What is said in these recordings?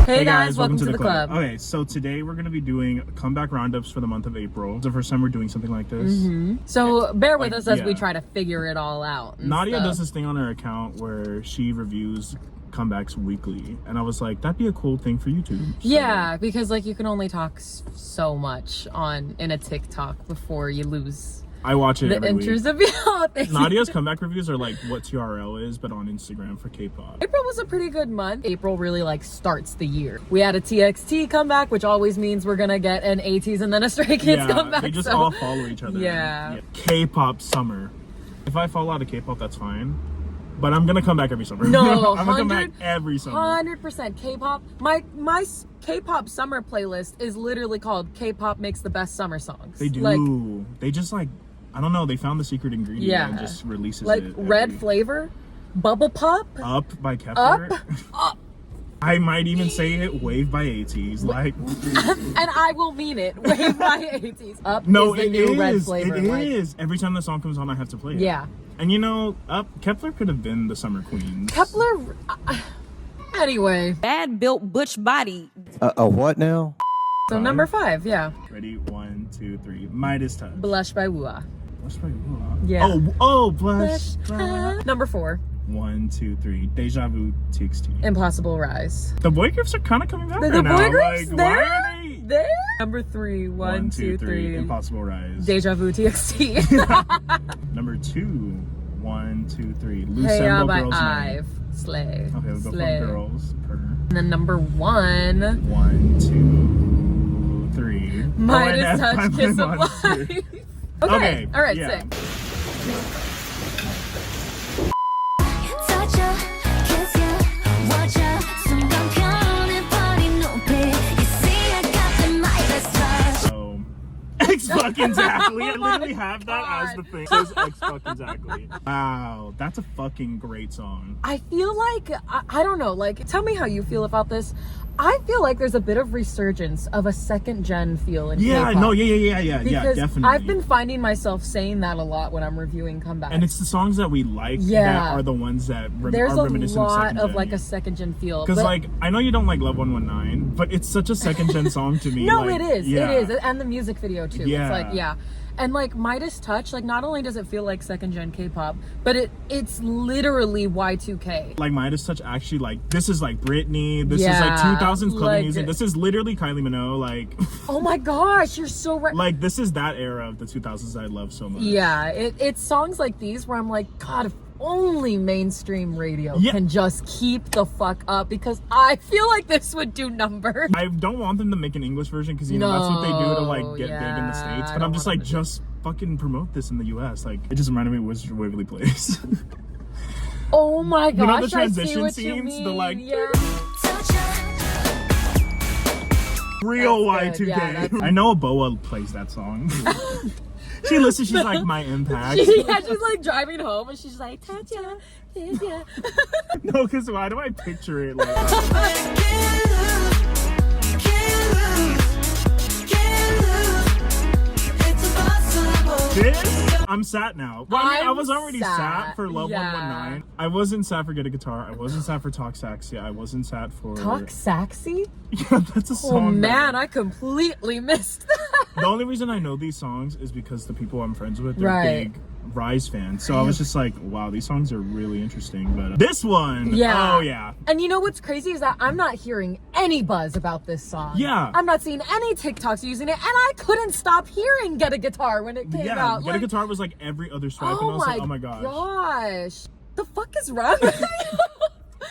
Hey guys, welcome to the club. Okay, so today we're going to be doing comeback roundups for the month of April. It's the first time we're doing something like this. So bear with us as we try to figure it all out. Nadia does this thing on her account where she reviews comebacks weekly, and I was like, that'd be a cool thing for YouTube. So. Yeah, because like you can only talk so much in a TikTok before you lose. I watch it the every interest week. of Nadia's comeback reviews are like what TRL is, but on Instagram for K-pop. April was a pretty good month. April really like starts the year. We had a TXT comeback, which always means we're gonna get an ATEEZ and then a Stray Kids comeback. They just all follow each other. Yeah. K-pop summer. If I fall out of K-pop, that's fine. But I'm gonna come back every summer. No, I'm gonna come back every summer. 100% K-pop. My K-pop summer playlist is literally called K-pop makes the best summer songs. They do. Like, they just like, I don't know, they found the secret ingredient and just releases like it. Like Red Flavor, Bubble Pop. Up by Kepler. Up. I might even say it, Wave by ATEEZ. Like, and I will mean it. Wave by ATEEZ. Up no, is the new Red Flavor. It is. Every time the song comes on, I have to play it. Yeah. And you know, Kepler could have been the summer queens. Kepler, anyway. Bad built butch body. A what now? So number 5, yeah. Ready? 1, 2, 3. Midas Touch. Blush by WOOAH. Blush by WOOAH? Yeah. Oh, Blush. Number 4. 1, 2, 3. Deja Vu, TXT. Impossible RIIZE. The boy groups are kind of coming back the right now. boy groups, like, they're why are they... there. Number 3. 1, 2, 3. Impossible RIIZE. Deja Vu, TXT. Number 2. 1, 2, 3. Hey LOOSEMBLE by Girls Night. IVE. Slay. Okay, we'll go Slay. for girls. And then number 1. 1, 2, 3. Midas ONF Touch, by Kiss My of Monster. Life. Okay. All right, yeah. sick. X-fucking-zactly. I literally have that as the thing. It says X-fucking-zactly. Wow, that's a fucking great song. I feel like, I don't know, like, tell me how you feel about this. I feel like there's a bit of resurgence of a second gen feel in K-pop. Yeah, because definitely. I've been finding myself saying that a lot when I'm reviewing comebacks. And it's the songs that we like that are the ones that there's are reminiscent a lot of of like a second gen feel. Because like, I know you don't like Love 119, but it's such a second gen song to me. No, like, it is. It is. And the music video too. Yeah. It's like, and like Midas Touch, like not only does it feel like second gen K-pop, but it's literally Y2K. Like Midas Touch actually, like, this is like Britney, this is like 2000s clubbing like, music, this is literally Kylie Minogue, like oh my gosh, you're so right. Like, this is that era of the 2000s that I love so much. Yeah, it's songs like these where I'm like, God, if only mainstream radio can just keep the fuck up, because I feel like this would do numbers. I don't want them to make an English version because, you know, that's what they do to like get big in the States, but I'm just like, just fucking promote this in the US. Like, it just reminded me of Wizard of Waverly Place. Oh my gosh, you know the transition I see what scenes, you mean. the like real That's good. Y2K. Yeah, I know Boa plays that song. She listens, she's like, my impact. she's like driving home and she's like, Tatya, yeah. No, because why do I picture it like this? I'm sad now. Well, I was already sad for Love 119. I wasn't sad for Get a Guitar. I wasn't sad for Talk Saxy. I wasn't sad for Talk Saxy? Yeah, that's a song. Oh man, I completely missed that. The only reason I know these songs is because the people I'm friends with, they're big RIIZE fans. So I was just like, wow, these songs are really interesting. But this one, oh yeah. And you know what's crazy is that I'm not hearing any buzz about this song. Yeah. I'm not seeing any TikToks using it, and I couldn't stop hearing Get a Guitar when it came out. Get a Guitar was like every other swipe, and I was like, oh my gosh. The fuck is wrong with me?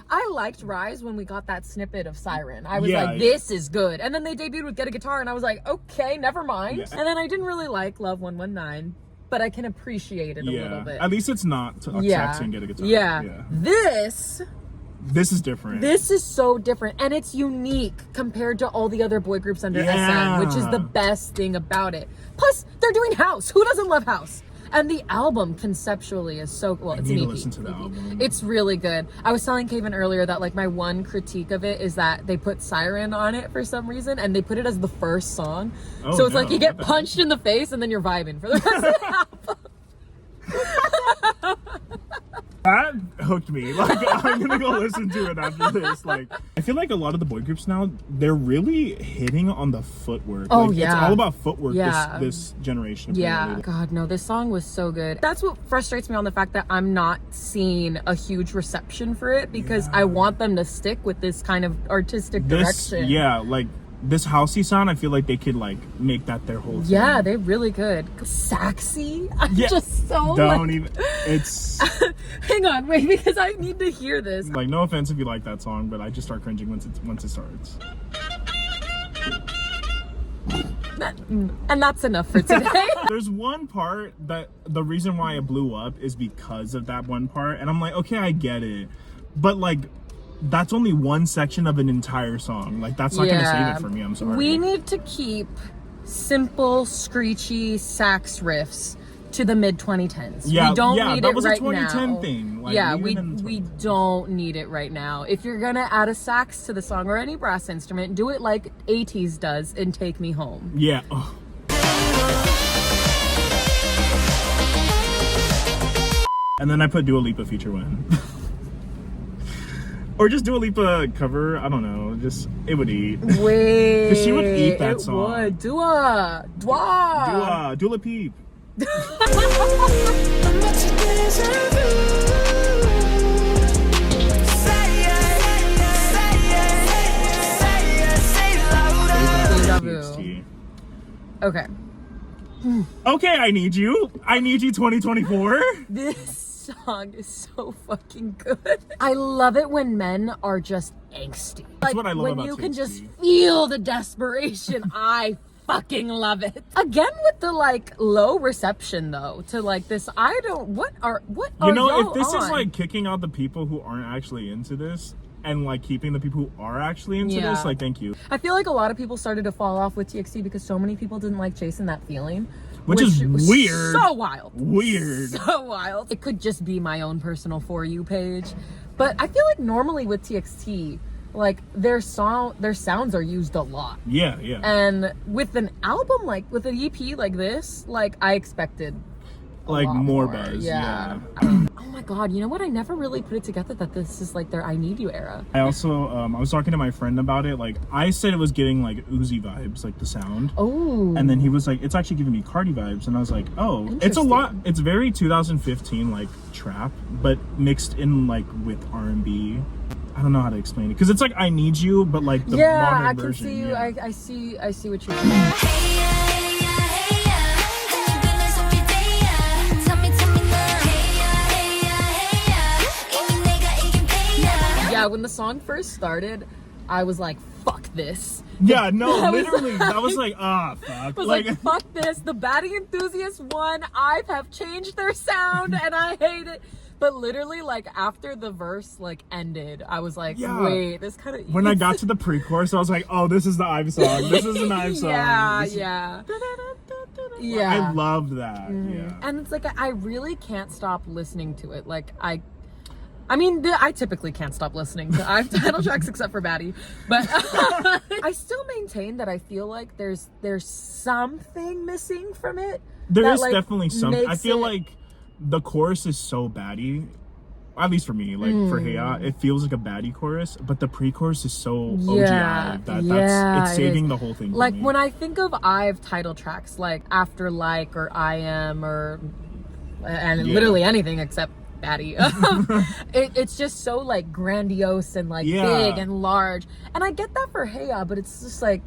I liked RIIZE when we got that snippet of Siren. I was like, this is good. And then they debuted with Get a Guitar, and I was like, okay, never mind. Yeah. And then I didn't really like Love 119, but I can appreciate it a little bit. At least it's not Talk Saxy and Get a Guitar. Yeah. This is different. This is so different, and it's unique compared to all the other boy groups under SM, which is the best thing about it. Plus, they're doing house. Who doesn't love house? And the album conceptually is so well. It's an EP. Listen to the album. It's really good. I was telling Kaven earlier that like my one critique of it is that they put Siren on it for some reason, and they put it as the first song. So it's like you get punched in the face and then you're vibing for the rest of the album. That hooked me. Like, I'm gonna go listen to it after this. Like, I feel like a lot of the boy groups now, they're really hitting on the footwork. Oh, like, yeah. It's all about footwork Yeah. this generation. Yeah. Apparently. God, no, this song was so good. That's what frustrates me on the fact that I'm not seeing a huge reception for it because I want them to stick with this kind of artistic direction. Yeah, like, this housey sound, I feel like they could like make that their whole thing. Yeah, they really could. Saxy? I'm just so Don't even. It's. Hang on, wait, because I need to hear this. Like, no offense if you like that song, but I just start cringing once it starts. And that's enough for today. There's one part that the reason why it blew up is because of that one part, and I'm like, okay, I get it, but like, that's only one section of an entire song. Like, that's not gonna save it for me. I'm sorry. We need to keep simple, screechy sax riffs to the mid 2010s. Yeah, we don't need that it was right a 2010 now. thing. Like, yeah, even we don't need it right now. If you're gonna add a sax to the song or any brass instrument, do it like 80s does in Take Me Home. Yeah. Oh. And then I put Dua Lipa feature when. Or just Dua Lipa cover, I don't know, just, it would eat. Wait. Because she would eat that song. Would. Dua Peep. TXT. Okay. Okay, I need you 2024. This song is so fucking good. I love it when men are just angsty. That's what I love when about you can TXT. just feel the desperation. I fucking love it. Again with the like low reception though to like this. What are You know, y'all if this on? is like kicking out the people who aren't actually into this and like keeping the people who are actually into this, like, thank you. I feel like a lot of people started to fall off with TXT because so many people didn't like chasing that feeling. Which is weird. So wild. Weird. So wild. It could just be my own personal For You page. But I feel like normally with TXT, like their sounds are used a lot. Yeah. And with an album with an EP like this, like I expected like more buzz. Yeah. Oh my god, you know what? I never really put it together that this is like their I Need You era. I also I was talking to my friend about it. Like, I said it was getting like Uzi vibes, like the sound. Oh. And then he was like, it's actually giving me Cardi vibes, and I was like, oh, it's a lot. It's very 2015 like trap, but mixed in like with R&B. I don't know how to explain it because it's like I Need You, but like the modern I can version. see you. Yeah. I see what you're saying. Yeah, when the song first started, I was like, fuck this. Yeah, no, literally. That was like, fuck. I was like, fuck this. The Batty Enthusiasts won. IVE have changed their sound and I hate it. But literally, like, after the verse, like, ended, I was like, wait, this kind of... When I got to the pre-chorus, I was like, oh, this is the IVE song. This is an IVE song. Yeah. I love that. Yeah. And it's like, I really can't stop listening to it. Like, I mean, I typically can't stop listening to IVE title tracks except for Batty. But I still maintain that I feel like there's something missing from it. There is definitely something. I feel like the chorus is so Batty. At least for me, like for Heya, it feels like a Batty chorus, but the pre-chorus is so OG. That's it's saving the whole thing. Like for me. when I think of IVE title tracks, like After Like or I Am or literally anything except Batty, it's just so like grandiose and like big and large. And I get that for Heya, but it's just like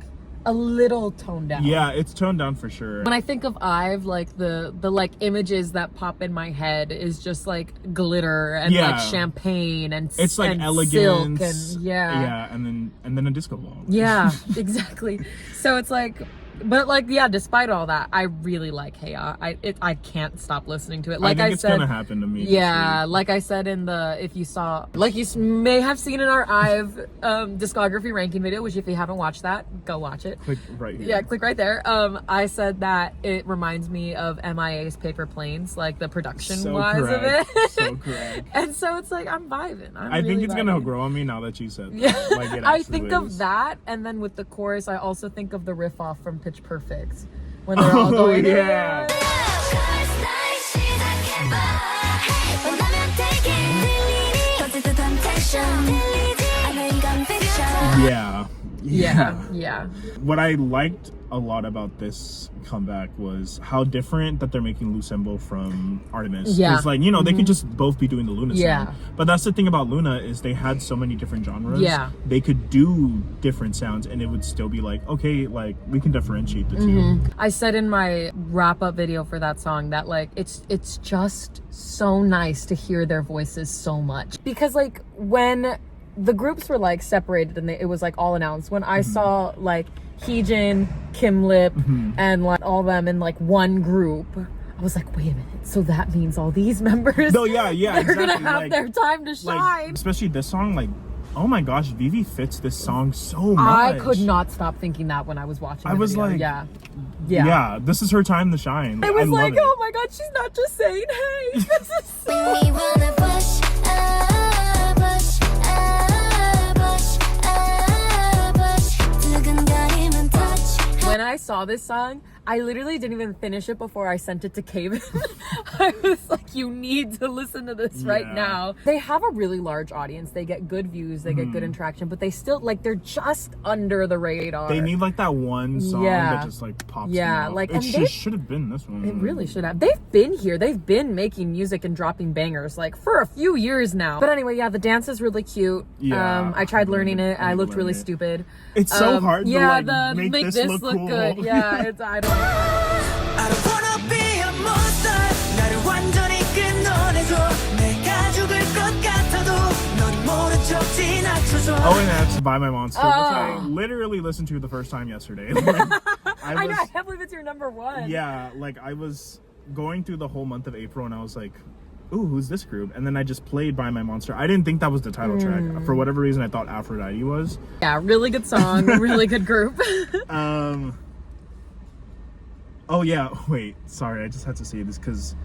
a little toned down. Yeah, it's toned down for sure. When I think of IVE, like the like images that pop in my head is just like glitter and like champagne and it's like and elegance silk and and then a disco ball. Yeah, exactly. So it's like, but like, yeah, despite all that, I really like Heya. I can't stop listening to it. Like I it's said, gonna happen to me. Yeah, like I said in the, if you saw, like you may have seen in our IVE discography ranking video, which if you haven't watched that, go watch it. Click right here. Yeah, click right there. I said that it reminds me of MIA's Paper Planes, like the production wise of it. So correct. And so it's like, I'm vibing. I think it's gonna grow on me now that you said that. Yeah. Like, it I think of is. that, and then with the chorus, I also think of the riff off from Pitch Perfect when they're all going. Yeah. Yeah. What I liked a lot about this comeback was how different that they're making LOOSEMBLE from ARTMS. Yeah. It's like, you know, they could just both be doing the Luna Yeah. sound. But that's the thing about Luna is they had so many different genres. Yeah. They could do different sounds and it would still be like, okay, like we can differentiate the two. I said in my wrap-up video for that song that like it's just so nice to hear their voices so much, because like when the groups were like separated and it was like all announced, when I saw like Heejin, Kim Lip, and like all them in like one group, I was like, wait a minute, so that means all these members No, yeah, they're exactly. gonna have like, their time to shine. like, especially this song, like, oh my gosh, Vivi fits this song so much. I could not stop thinking that when I was watching the I was video. like, yeah, this is her time to shine. I was love like, it. oh my god, she's not just saying hey. This is so when I saw this song, I literally didn't even finish it before I sent it to Kaven. I was like, you need to listen to this right now. They have a really large audience. They get good views, they get good interaction, but they still, like, they're just under the radar. They need like that one song that just like pops them out. like, it and should have been this one. It really should have. They've been here. They've been making music and dropping bangers like for a few years now. But anyway, yeah, the dance is really cute. Yeah, I tried learning it. I looked learn really it. stupid. It's so hard to like make this look cool. good. Yeah, it's I don't wanna be a monster. 나를 완전히 끊어내줘. 내가 죽을 것 같아도 넌 모른 척 지나쳐줘. ONF's By My Monster, which I literally listened to the first time yesterday. I know, I can't believe it's your number one. Yeah, like I was going through the whole month of April and I was like, ooh, who's this group? And then I just played By My Monster. I didn't think that was the title track. For whatever reason, I thought Aphrodite was. Yeah, really good song, really good group. Oh yeah, wait, sorry, I just had to say this because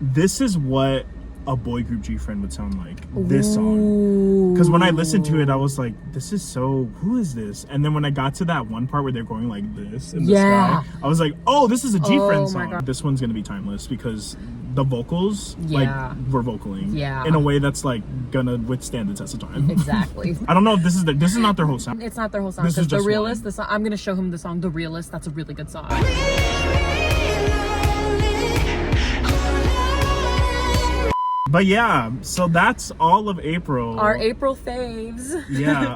this is what a boy group G-Friend would sound like, this song. Because when I listened to it, I was like, this is so, who is this? And then when I got to that one part where they're going like this in the sky, I was like, oh, this is a G-Friend song. God. This one's gonna be timeless because the vocals, like, we're vocaling in a way that's like gonna withstand the test of time. Exactly. I don't know if this is not their whole sound. It's not their whole song. This is The just Realist, one. the song, I'm gonna show him the song The Realist. That's a really good song. But yeah, so that's all of April. Our April faves. Yeah,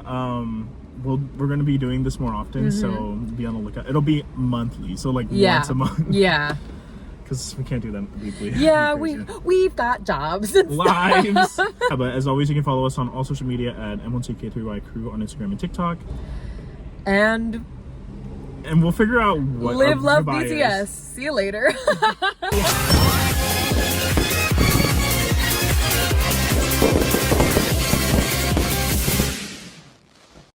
we're gonna be doing this more often, so be on the lookout. It'll be monthly, so like once a month. Yeah. Because we can't do them weekly. Yeah, we've got jobs. And lives. Yeah, but as always, you can follow us on all social media at M1CK3Y Crew on Instagram and TikTok. And we'll figure out what live, our love, goodbye BTS. is. See you later.